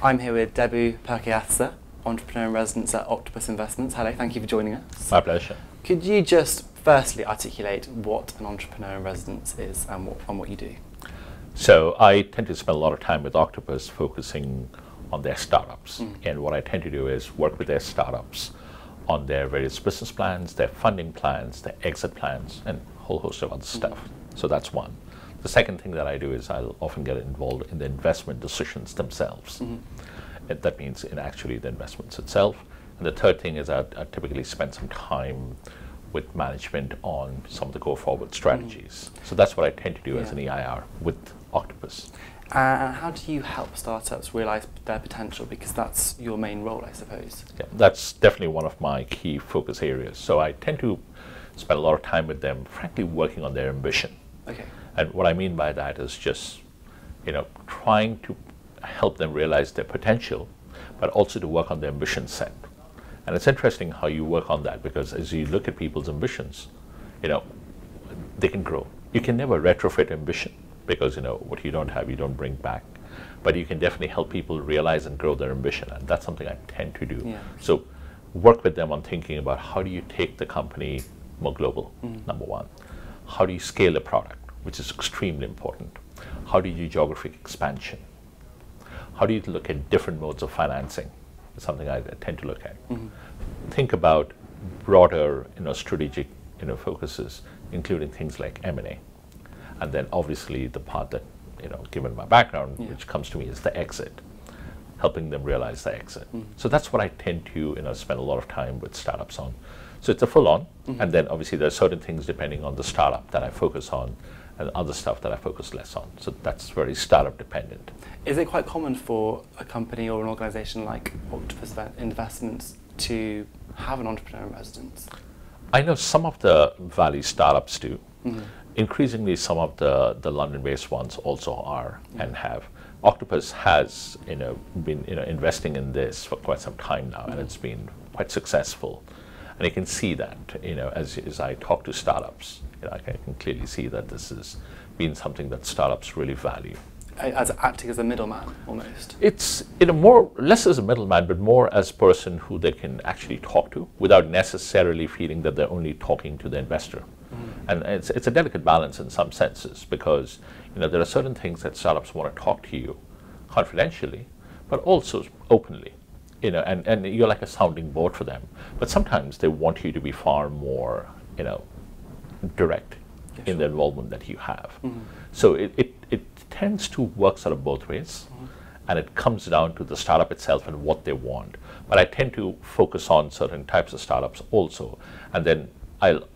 I'm here with Debu Purkayastha, entrepreneur in residence at Octopus Investments. Hello, thank you for joining us. My pleasure. Could you just firstly articulate what an entrepreneur in residence is and what you do? So I tend to spend a lot of time with Octopus focusing on their startups. And what I tend to do is work with their startups on their various business plans, their funding plans, their exit plans, and a whole host of other stuff. So that's one. The second thing that I do is I'll often get involved in the investment decisions themselves. That means in actually the investments itself. And the third thing is I typically spend some time with management on some of the go-forward strategies. So that's what I tend to do as an EIR with Octopus. And how do you help startups realize their potential? Because that's your main role, I suppose. Yeah, that's definitely one of my key focus areas. So I tend to spend a lot of time with them, frankly, working on their ambition. Okay. And what I mean by that is just, trying to help them realize their potential, but also to work on their ambition set. And it's interesting how you work on that, because as you look at people's ambitions, they can grow. You can never retrofit ambition, because what you don't have, you don't bring back. But you can definitely help people realize and grow their ambition, and that's something I tend to do. Yeah. So work with them on thinking about how do you take the company more global, number one. How do you scale a product, which is extremely important. How do you do geographic expansion? How do you look at different modes of financing? It's something I tend to look at. Think about broader, strategic, focuses, including things like M&A. And then obviously the part that, given my background, which comes to me is the exit, helping them realize the exit. So that's what I tend to, spend a lot of time with startups on. So it's a full-on, and then obviously there are certain things depending on the startup that I focus on, and other stuff that I focus less on. So that's very startup dependent. Is it quite common for a company or an organization like Octopus Investments to have an entrepreneur in residence? I know some of the Valley startups do. Increasingly, some of the London-based ones also are and have. Octopus has been investing in this for quite some time now, and it's been quite successful. And you can see that as I talk to startups, I can clearly see that this has been something that startups really value. As acting as a middleman, almost. It's less as a middleman, but more as a person who they can actually talk to without necessarily feeling that they're only talking to the investor. And it's a delicate balance in some senses, because there are certain things that startups want to talk to you confidentially, but also openly. And you're like a sounding board for them. But sometimes they want you to be far more, direct in the involvement that you have. So it tends to work sort of both ways, and it comes down to the startup itself and what they want. But I tend to focus on certain types of startups also, and then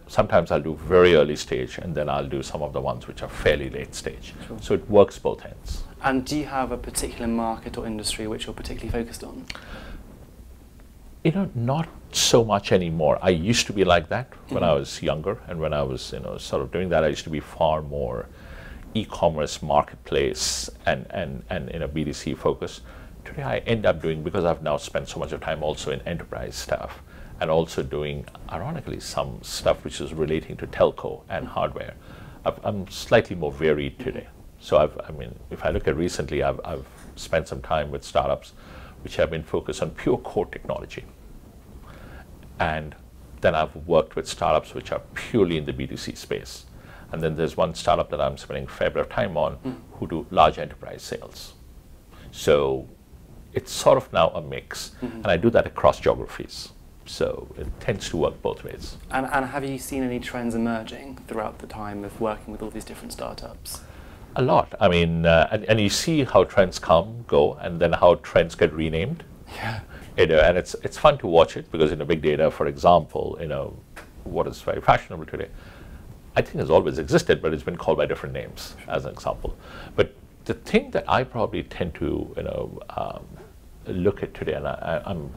sometimes I'll do very early stage, and then I'll do some of the ones which are fairly late stage. Sure. So it works both ends. And do you have a particular market or industry which you're particularly focused on? Not so much anymore. I used to be like that when I was younger, and when I was, sort of doing that, I used to be far more e-commerce, marketplace, and B2C focus. Today, I end up doing, because I've now spent so much of time also in enterprise stuff, and also doing, ironically, some stuff which is relating to telco and hardware. I'm slightly more varied today. So if I look at recently, I've spent some time with startups which have been focused on pure core technology. And then I've worked with startups which are purely in the B2C space. And then there's one startup that I'm spending a fair bit of time on who do large enterprise sales. So it's sort of now a mix. And I do that across geographies. So it tends to work both ways. And have you seen any trends emerging throughout the time of working with all these different startups? A lot. And you see how trends come, go, and then how trends get renamed. Yeah. And it's fun to watch it, because big data, for example, what is very fashionable today, I think has always existed, but it's been called by different names, as an example. But the thing that I probably tend to look at today, and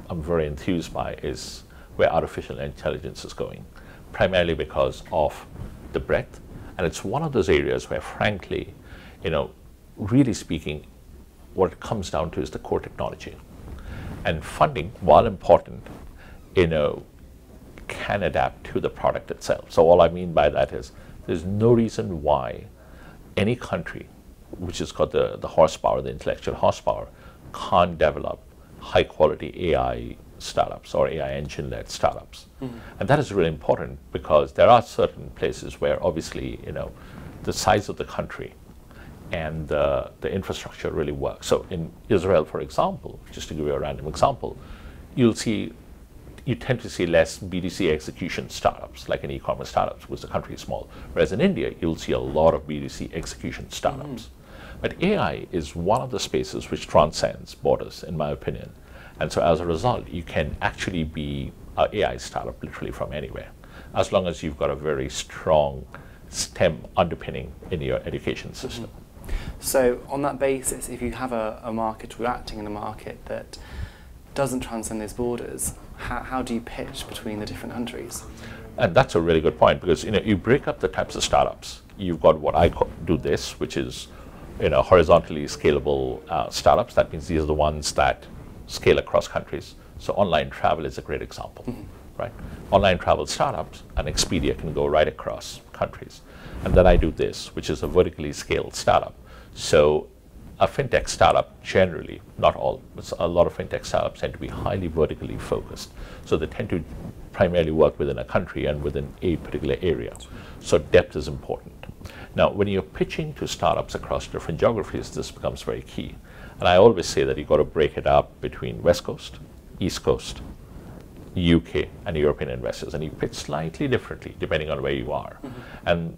I'm very enthused by, is where artificial intelligence is going, primarily because of the breadth. And it's one of those areas where, frankly, really speaking, what it comes down to is the core technology. And funding, while important, can adapt to the product itself. So all I mean by that is there's no reason why any country which has got the horsepower, the intellectual horsepower, can't develop high quality AI startups or AI engine-led startups. And that is really important because there are certain places where obviously, the size of the country and the infrastructure really works. So in Israel, for example, just to give you a random example, you tend to see less BDC execution startups, like in e-commerce startups, because the country is small. Whereas in India, you'll see a lot of BDC execution startups. But AI is one of the spaces which transcends borders, in my opinion. And so as a result, you can actually be an AI startup literally from anywhere, as long as you've got a very strong STEM underpinning in your education system. So on that basis, if you have a market, or you're acting in a market that doesn't transcend those borders, how do you pitch between the different countries? And that's a really good point, because you break up the types of startups. You've got what I do this, which is horizontally scalable startups. That means these are the ones that scale across countries. So online travel is a great example, right? Online travel startups, and Expedia can go right across countries. And then I do this, which is a vertically scaled startup. So a fintech startup generally, not all, but a lot of fintech startups tend to be highly vertically focused. So they tend to primarily work within a country and within a particular area. So depth is important. Now, when you're pitching to startups across different geographies, this becomes very key. And I always say that you've got to break it up between West Coast, East Coast, UK, and European investors. And you pitch slightly differently depending on where you are. And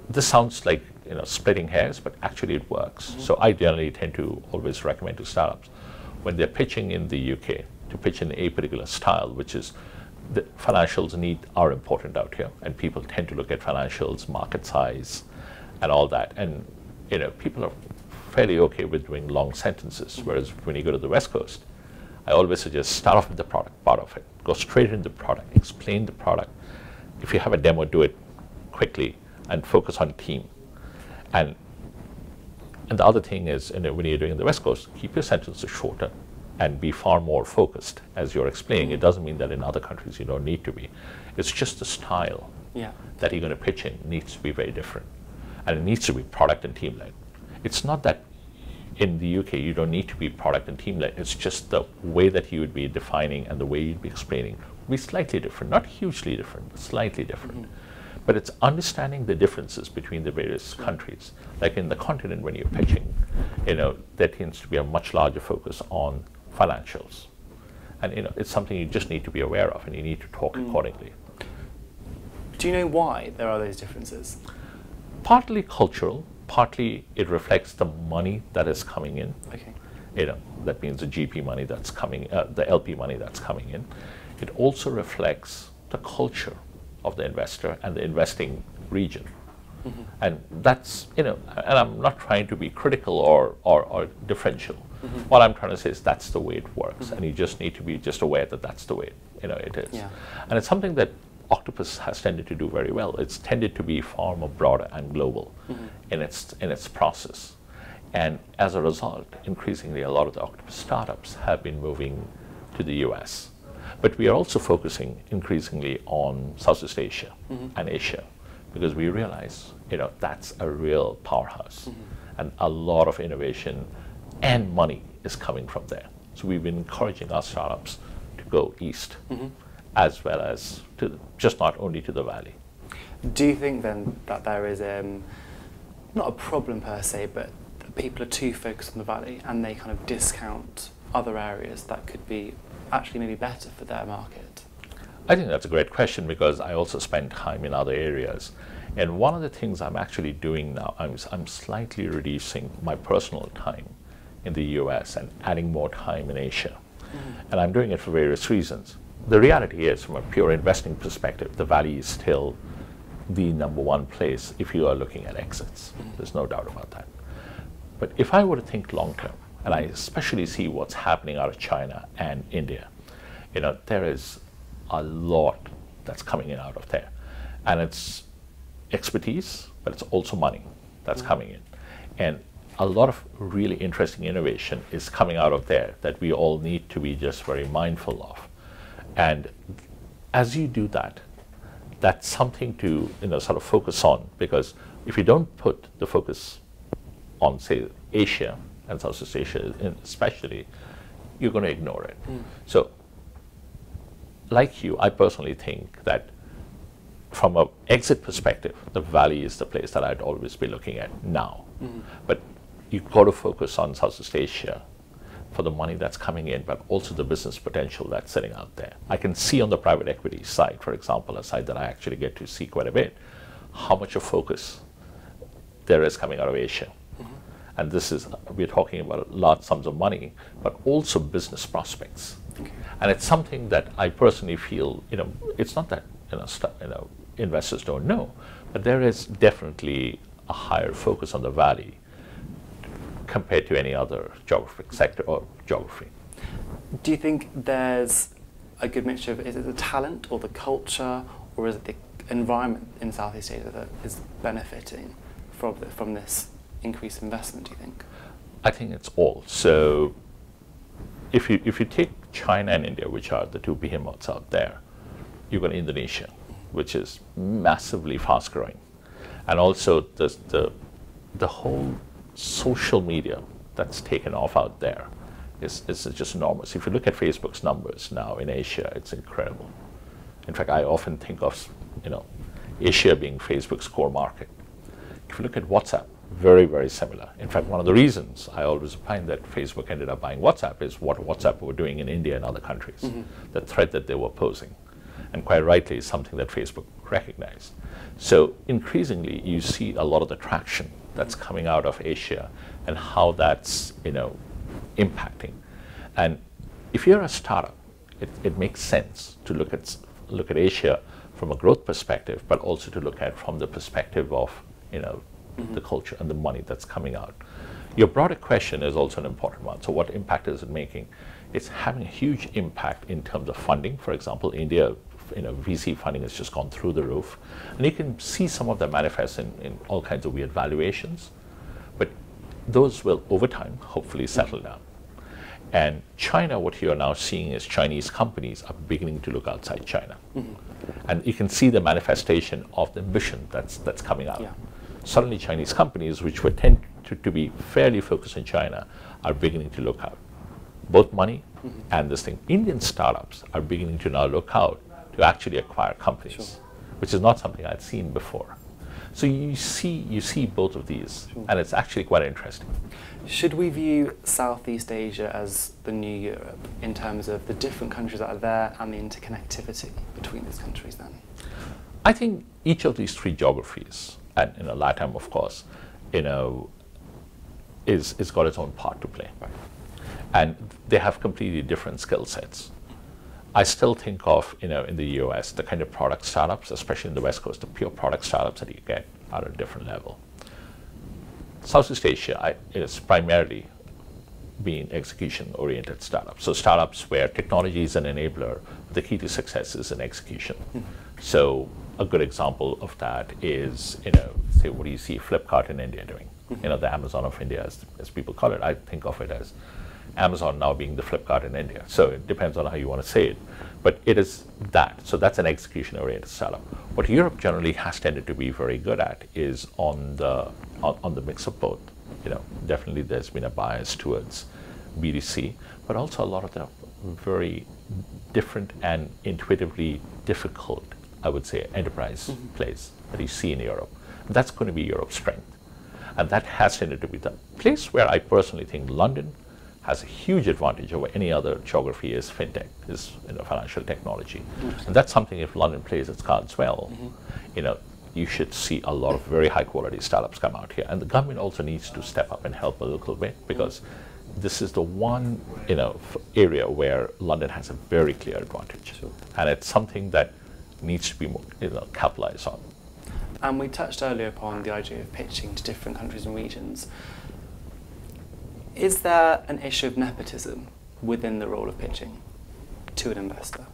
this sounds like splitting hairs, but actually it works. So I generally tend to always recommend to startups when they're pitching in the UK to pitch in a particular style, which is the financials are important out here, and people tend to look at financials, market size, and all that. And people are fairly okay with doing long sentences, whereas when you go to the West Coast, I always suggest start off with the product part of it. Go straight into the product, explain the product. If you have a demo, do it quickly and focus on team. And the other thing is, when you're doing the West Coast, keep your sentences shorter and be far more focused as you're explaining. It doesn't mean that in other countries you don't need to be. It's just the style that you're going to pitch in needs to be very different. And it needs to be product and team-led. It's not that in the UK you don't need to be product and team-led. It's just the way that you would be defining and the way you'd be explaining would be slightly different. Not hugely different, but slightly different. But it's understanding the differences between the various countries. Like in the continent, when you're pitching, there tends to be a much larger focus on financials. And it's something you just need to be aware of, and you need to talk accordingly. Do you know why there are those differences? Partly cultural, partly it reflects the money that is coming in. Okay. That means the GP money that's coming, the LP money that's coming in. It also reflects the culture of the investor and the investing region. And that's, and I'm not trying to be critical or differential. What I'm trying to say is that's the way it works, and you just need to be just aware that that's the way it is. And it's something that Octopus has tended to do very well. It's tended to be far more broader and global in its process. And as a result, increasingly a lot of the Octopus startups have been moving to the US. But we are also focusing increasingly on Southeast Asia and Asia, because we realize, that's a real powerhouse, and a lot of innovation and money is coming from there. So we've been encouraging our startups to go east, as well as just not only to the valley. Do you think then that there is not a problem per se, but that people are too focused on the valley and they kind of discount other areas that could be actually maybe better for their market? I think that's a great question, because I also spend time in other areas. And one of the things I'm actually doing now, I'm slightly reducing my personal time in the US and adding more time in Asia. And I'm doing it for various reasons. The reality is, from a pure investing perspective, the Valley is still the #1 place if you are looking at exits. There's no doubt about that. But if I were to think long term, and I especially see what's happening out of China and India, there is a lot that's coming in out of there. And it's expertise, but it's also money that's coming in. And a lot of really interesting innovation is coming out of there that we all need to be just very mindful of. And as you do that, that's something to sort of focus on, because if you don't put the focus on, say, Asia and Southeast Asia especially, you're going to ignore it. So, like you, I personally think that from an exit perspective, the Valley is the place that I'd always be looking at now. But you've got to focus on Southeast Asia for the money that's coming in, but also the business potential that's sitting out there. I can see on the private equity side, for example, a side that I actually get to see quite a bit, how much of focus there is coming out of Asia. And this is, we're talking about large sums of money, but also business prospects. And it's something that I personally feel, it's not that investors don't know, but there is definitely a higher focus on the Valley compared to any other geographic sector or geography. Do you think there's a good mixture of, is it the talent or the culture, or is it the environment in Southeast Asia that is benefiting from this increased investment, do you think? I think it's all. So if you take China and India, which are the two behemoths out there, you've got Indonesia, which is massively fast growing. And also the whole social media that's taken off out there is just enormous. If you look at Facebook's numbers now in Asia, it's incredible. In fact, I often think of Asia being Facebook's core market. If you look at WhatsApp, very, very similar. In fact, one of the reasons I always find that Facebook ended up buying WhatsApp is what WhatsApp were doing in India and other countries, the threat that they were posing. And quite rightly, is something that Facebook recognized. So increasingly, you see a lot of the traction that's coming out of Asia and how that's impacting. And if you're a startup, it makes sense to look at Asia from a growth perspective, but also to look at from the perspective of the culture and the money that's coming out. Your broader question is also an important one. So what impact is it making? It's having a huge impact in terms of funding. For example, India, VC funding has just gone through the roof. And you can see some of that manifest in all kinds of weird valuations. But those will, over time, hopefully settle down. And China, what you are now seeing is Chinese companies are beginning to look outside China. And you can see the manifestation of the ambition that's coming out. Yeah. Suddenly Chinese companies, which were tend to be fairly focused in China, are beginning to look out. Both money and this thing. Indian startups are beginning to now look out to actually acquire companies, which is not something I'd seen before. So you see both of these, and it's actually quite interesting. Should we view Southeast Asia as the new Europe in terms of the different countries that are there and the interconnectivity between these countries then? I think each of these three geographies, and LATAM of course, is got its own part to play. Right. And they have completely different skill sets. I still think of, in the US, the kind of product startups, especially in the West Coast, the pure product startups that you get are at a different level. Southeast Asia is primarily being execution-oriented startups. So startups where technology is an enabler, the key to success is in execution. So a good example of that is, say, what do you see Flipkart in India doing? The Amazon of India, as people call it. I think of it as Amazon now being the Flipkart in India. So it depends on how you want to say it. But it is that. So that's an execution-oriented startup. What Europe generally has tended to be very good at is on the mix of both. Definitely there's been a bias towards BDC, but also a lot of the very different and intuitively difficult, I would say, enterprise plays that you see in Europe. And that's going to be Europe's strength. And that has tended to be the place where I personally think London has a huge advantage over any other geography is fintech, is financial technology. And that's something, if London plays its cards well, you should see a lot of very high quality startups come out here. And the government also needs to step up and help a little bit, because this is the one area where London has a very clear advantage. Sure. And it's something that needs to be more, capitalized on. And we touched earlier upon the idea of pitching to different countries and regions. Is there an issue of nepotism within the role of pitching to an investor?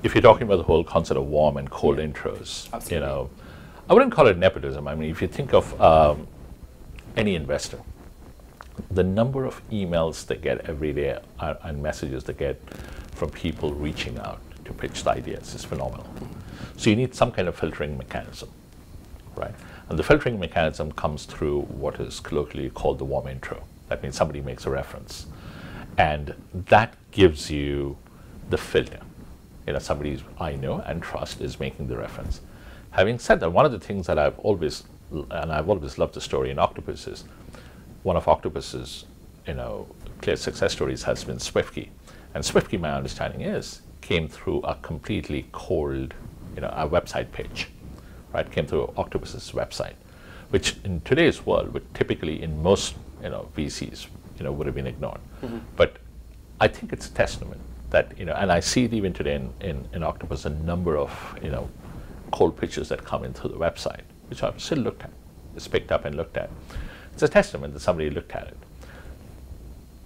If you're talking about the whole concept of warm and cold intros, absolutely. I wouldn't call it nepotism. I mean, if you think of any investor, the number of emails they get every day and messages they get from people reaching out to pitch the ideas is phenomenal. So you need some kind of filtering mechanism, right? And the filtering mechanism comes through what is colloquially called the warm intro. That means somebody makes a reference. And that gives you the filter. Somebody I know and trust is making the reference. Having said that, one of the things that I've always loved the story in Octopus is one of Octopus's, clear success stories has been SwiftKey. And SwiftKey, my understanding is, came through a completely cold, a website page, right? Came through Octopus's website, which in today's world would typically, in most, VCs, would have been ignored. Mm-hmm. But I think it's a testament that, and I see it even today in Octopus, a number of, cold pitches that come in through the website, which I've still looked at. It's picked up and looked at. It's a testament that somebody looked at it.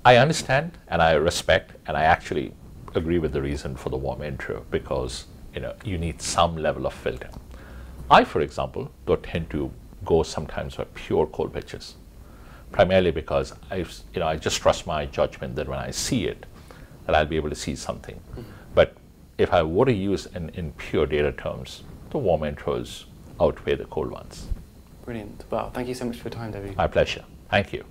I understand and I respect and I actually agree with the reason for the warm intro, because you need some level of filter. I, for example, don't tend to go sometimes for pure cold pitches, primarily because I just trust my judgment that when I see it, that I'll be able to see something. Mm-hmm. But if I were to use in pure data terms, the warm intros outweigh the cold ones. Brilliant. Well, thank you so much for your time, Debu. My pleasure. Thank you.